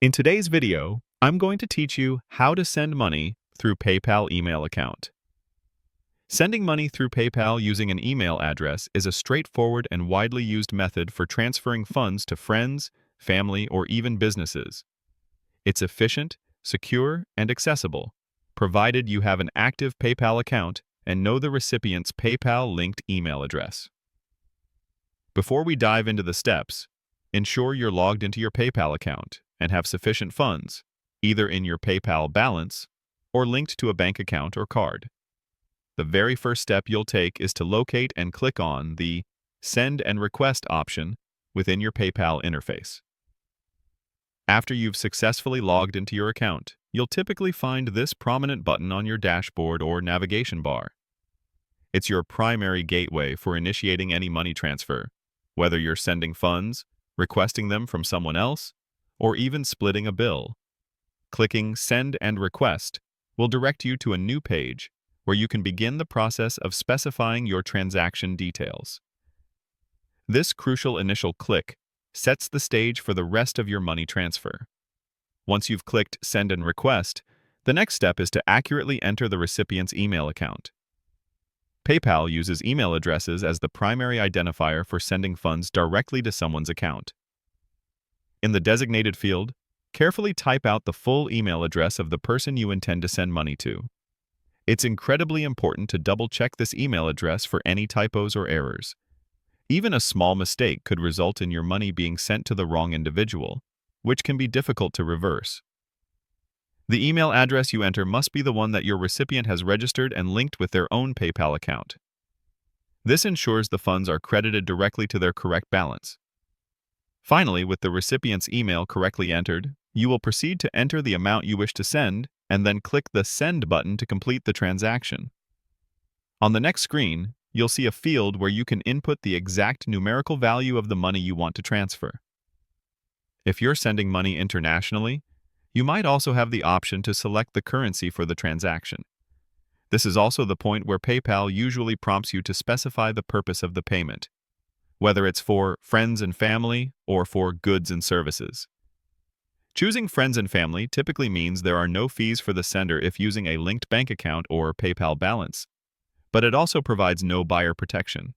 In today's video, I'm going to teach you how to send money through PayPal email account. Sending money through PayPal using an email address is a straightforward and widely used method for transferring funds to friends, family, or even businesses. It's efficient, secure, and accessible, provided you have an active PayPal account and know the recipient's PayPal-linked email address. Before we dive into the steps, ensure you're logged into your PayPal account and have sufficient funds, either in your PayPal balance or linked to a bank account or card. The very first step you'll take is to locate and click on the Send and Request option within your PayPal interface. After you've successfully logged into your account, you'll typically find this prominent button on your dashboard or navigation bar. It's your primary gateway for initiating any money transfer, whether you're sending funds, requesting them from someone else, or even splitting a bill. Clicking Send and Request will direct you to a new page where you can begin the process of specifying your transaction details. This crucial initial click sets the stage for the rest of your money transfer. Once you've clicked Send and Request, the next step is to accurately enter the recipient's email account. PayPal uses email addresses as the primary identifier for sending funds directly to someone's account. In the designated field, carefully type out the full email address of the person you intend to send money to. It's incredibly important to double-check this email address for any typos or errors. Even a small mistake could result in your money being sent to the wrong individual, which can be difficult to reverse. The email address you enter must be the one that your recipient has registered and linked with their own PayPal account. This ensures the funds are credited directly to their correct balance. Finally, with the recipient's email correctly entered, you will proceed to enter the amount you wish to send and then click the Send button to complete the transaction. On the next screen, you'll see a field where you can input the exact numerical value of the money you want to transfer. If you're sending money internationally, you might also have the option to select the currency for the transaction. This is also the point where PayPal usually prompts you to specify the purpose of the payment, whether it's for friends and family or for goods and services. Choosing friends and family typically means there are no fees for the sender if using a linked bank account or PayPal balance, but it also provides no buyer protection.